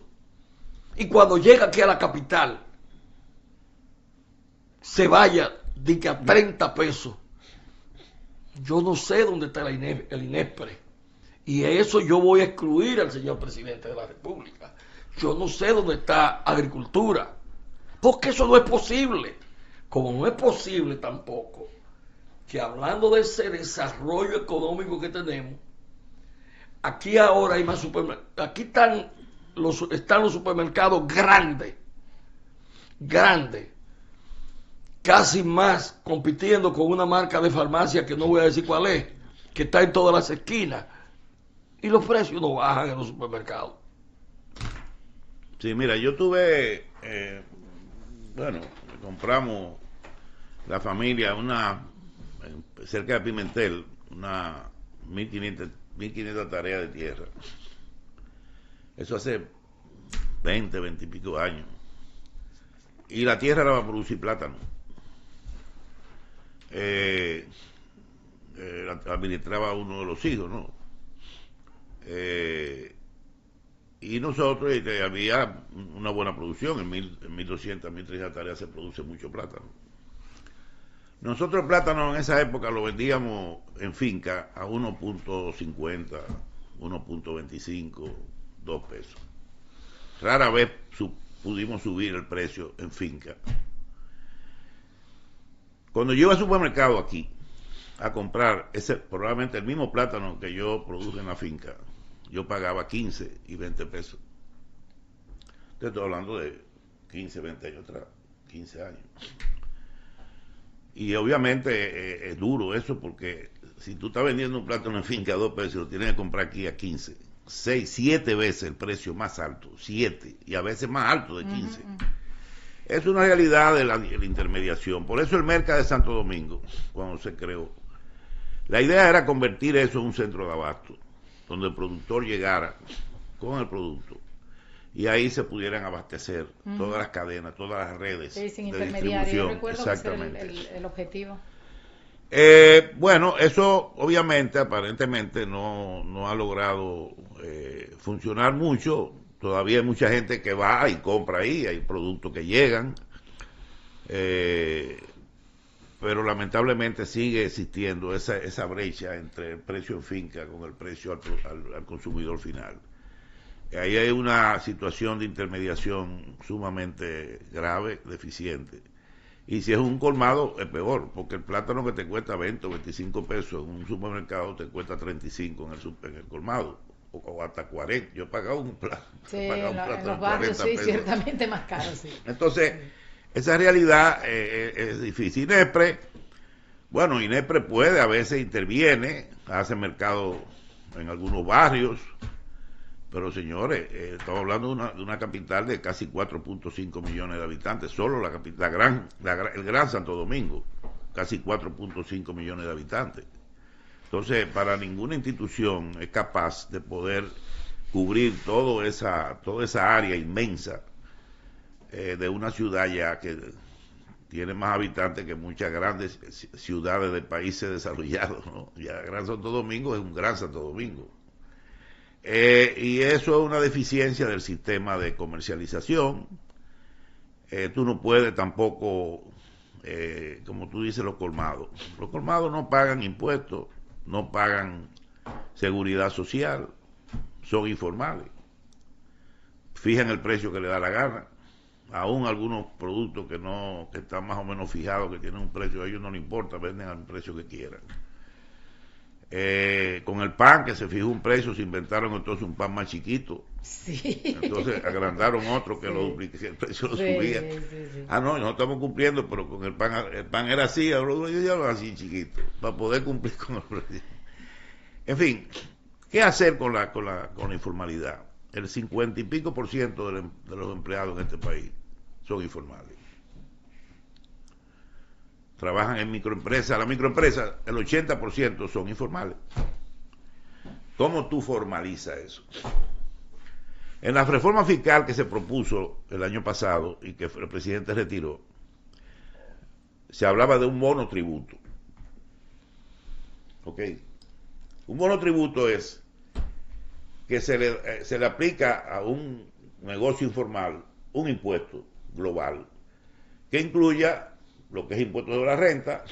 y cuando llega aquí a la capital se vaya de que a 30 pesos? Yo no sé dónde está el INESPRE, y eso yo voy a excluir al señor presidente de la República. Yo no sé dónde está Agricultura, porque eso no es posible. Como no es posible tampoco que, hablando de ese desarrollo económico que tenemos, aquí ahora hay más supermercados. Aquí están los supermercados grandes, casi más compitiendo con una marca de farmacia que no voy a decir cuál es, que está en todas las esquinas, y los precios no bajan en los supermercados. Sí, mira, yo tuve, compramos la familia cerca de Pimentel, una 1500 tareas de tierra. Eso hace 20 y pico años. Y la tierra era para producir plátano. Administraba uno de los hijos, ¿no? Y nosotros había una buena producción. En 1200, 1300 tareas se produce mucho plátano. Nosotros el plátano en esa época lo vendíamos en finca a 1.50, 1.25, 2 pesos. Rara vez pudimos subir el precio en finca. Cuando yo iba al supermercado aquí a comprar probablemente el mismo plátano que yo produje en la finca, yo pagaba 15 y 20 pesos. Te estoy hablando de 15, 20 años atrás, 15 años. Y obviamente es duro eso, porque si tú estás vendiendo un plátano en finca a 2 pesos, lo tienes que comprar aquí a 15, 6, 7 veces el precio más alto, 7, y a veces más alto de 15. Es una realidad de la intermediación. Por eso el Merca de Santo Domingo, cuando se creó, la idea era convertir eso en un centro de abasto, donde el productor llegara con el producto y ahí se pudieran abastecer todas las cadenas, todas las redes sin de intermediarios. distribución. Yo recuerdo Exactamente. que ese era el objetivo. Bueno, eso obviamente, aparentemente no ha logrado funcionar mucho. Todavía hay mucha gente que va y compra ahí, hay productos que llegan, pero lamentablemente sigue existiendo esa brecha entre el precio en finca con el precio al consumidor final. Ahí hay una situación de intermediación sumamente grave, deficiente. Y si es un colmado, es peor, porque el plátano que te cuesta 20 o 25 pesos en un supermercado te cuesta 35 en el colmado, o hasta 40. Yo he pagado un plátano. Sí, en los barrios, sí, pesos. Ciertamente más caro, sí. Entonces, esa realidad es difícil. INEPRE puede, a veces interviene, hace mercado en algunos barrios, pero señores, estamos hablando de una capital de casi 4.5 millones de habitantes, solo el Gran Santo Domingo, casi 4.5 millones de habitantes. Entonces, para ninguna institución es capaz de poder cubrir toda esa área inmensa de una ciudad ya que tiene más habitantes que muchas grandes ciudades de países desarrollados, ¿no? Ya Gran Santo Domingo es un Gran Santo Domingo. Y eso es una deficiencia del sistema de comercialización. Tú no puedes tampoco, como tú dices, los colmados. Los colmados no pagan impuestos, no pagan seguridad social, son informales. Fijan el precio que le da la gana. Aún algunos productos que están más o menos fijados, que tienen un precio, a ellos no les importa, venden al precio que quieran. Con el pan, que se fijó un precio, se inventaron entonces un pan más chiquito. Sí. Entonces agrandaron otro que lo duplicaba, el precio lo subía. Sí. No estamos cumpliendo, pero con el pan era así, ahora yo ya lo así chiquito, para poder cumplir con el precio. En fin, ¿qué hacer con la informalidad? El 50 y pico % de los empleados en este país son informales. Trabajan en microempresas. Las microempresas, el 80% son informales. ¿Cómo tú formalizas eso? En la reforma fiscal que se propuso el año pasado y que el presidente retiró, se hablaba de un monotributo. ¿Ok? Un monotributo es que se le aplica a un negocio informal un impuesto global que incluya lo que es impuesto de la renta,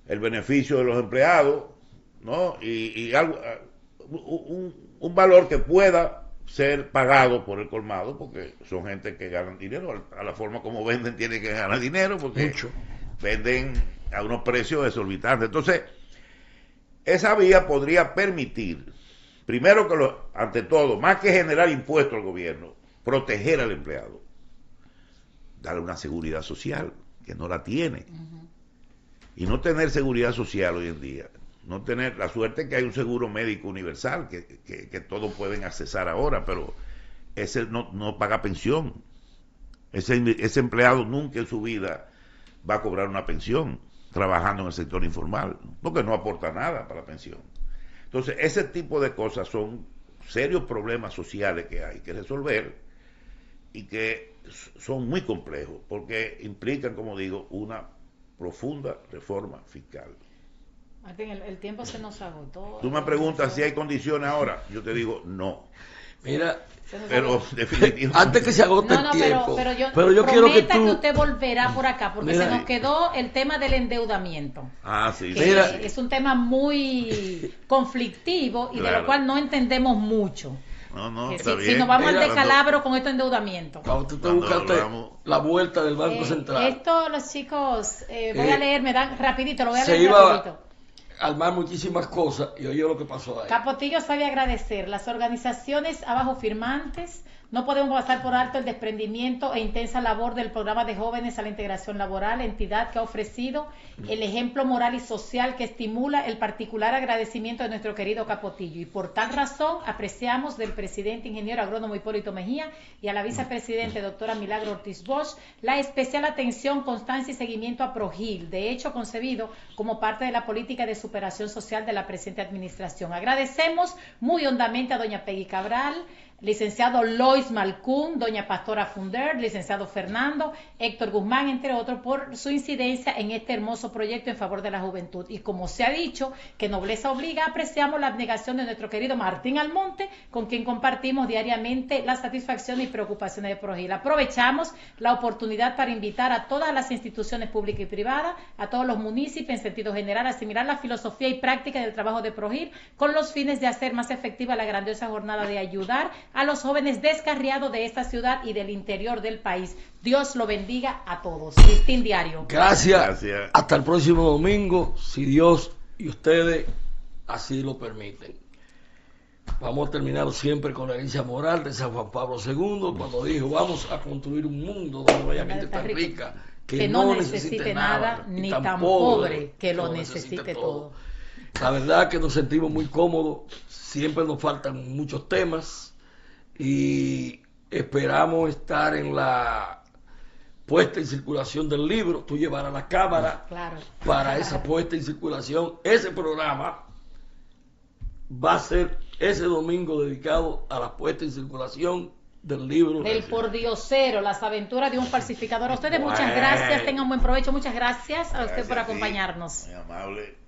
el beneficio de los empleados, ¿no? Y algo, un valor que pueda ser pagado por el colmado, porque son gente que ganan dinero, a la forma como venden tienen que ganar dinero, porque mucho venden a unos precios exorbitantes. Entonces, esa vía podría permitir, primero que ante todo, más que generar impuestos al gobierno, proteger al empleado, darle una seguridad social, que no la tiene. Y no tener seguridad social hoy en día, no tener la suerte que hay un seguro médico universal que todos pueden accesar ahora, pero ese no paga pensión. Ese empleado nunca en su vida va a cobrar una pensión trabajando en el sector informal, porque no aporta nada para la pensión. Entonces, ese tipo de cosas son serios problemas sociales que hay que resolver y que son muy complejos, porque implican, como digo, una profunda reforma fiscal. Martín, el tiempo se nos agotó. Tú me preguntas si hay condiciones ahora, yo te digo no. Mira, pero definitivamente. Antes que se agote el tiempo, pero yo quiero que usted volverá por acá, porque se nos quedó el tema del endeudamiento. Sí. Mira, es un tema muy conflictivo y de lo cual no entendemos mucho. Está bien. Si nos vamos al descalabro con estos endeudamientos. Cuando tú te buscaste la vuelta del Banco Central. Esto, los chicos, voy a leer, me dan rapidito, lo voy a leer rapidito. armar muchísimas cosas y oye lo que pasó ahí. Capotillo sabe agradecer las organizaciones abajo firmantes. No podemos pasar por alto el desprendimiento e intensa labor del programa de jóvenes a la integración laboral, entidad que ha ofrecido el ejemplo moral y social que estimula el particular agradecimiento de nuestro querido Capotillo. Y por tal razón apreciamos del presidente ingeniero agrónomo Hipólito Mejía y a la vicepresidente doctora Milagro Ortiz Bosch la especial atención, constancia y seguimiento a ProGil, de hecho concebido como parte de la política de superación social de la presente administración. Agradecemos muy hondamente a doña Peggy Cabral, licenciado Lois Malcún, doña Pastora Funder, licenciado Fernando, Héctor Guzmán, entre otros, por su incidencia en este hermoso proyecto en favor de la juventud. Y como se ha dicho, que nobleza obliga, apreciamos la abnegación de nuestro querido Martín Almonte, con quien compartimos diariamente las satisfacciones y preocupaciones de ProGil. Aprovechamos la oportunidad para invitar a todas las instituciones públicas y privadas, a todos los municipios en sentido general, a asimilar la filosofía y práctica del trabajo de ProGil con los fines de hacer más efectiva la grandiosa jornada de ayudar a los jóvenes descarriados de esta ciudad y del interior del país. Dios lo bendiga a todos. Listín Diario. Gracias. Hasta el próximo domingo, si Dios y ustedes así lo permiten. Vamos a terminar siempre con la herencia moral de San Juan Pablo II, cuando dijo: vamos a construir un mundo donde no haya gente tan rica que no necesite nada, ni tan pobre que lo necesite todo. La verdad que nos sentimos muy cómodos, siempre nos faltan muchos temas y esperamos estar en la puesta en circulación del libro. Tú llevarás la cámara para esa puesta en circulación. Ese programa va a ser ese domingo dedicado a la puesta en circulación del libro del pordiosero, las aventuras de un falsificador. A ustedes muchas gracias, tengan buen provecho, muchas gracias a usted por acompañarnos. Muy amable.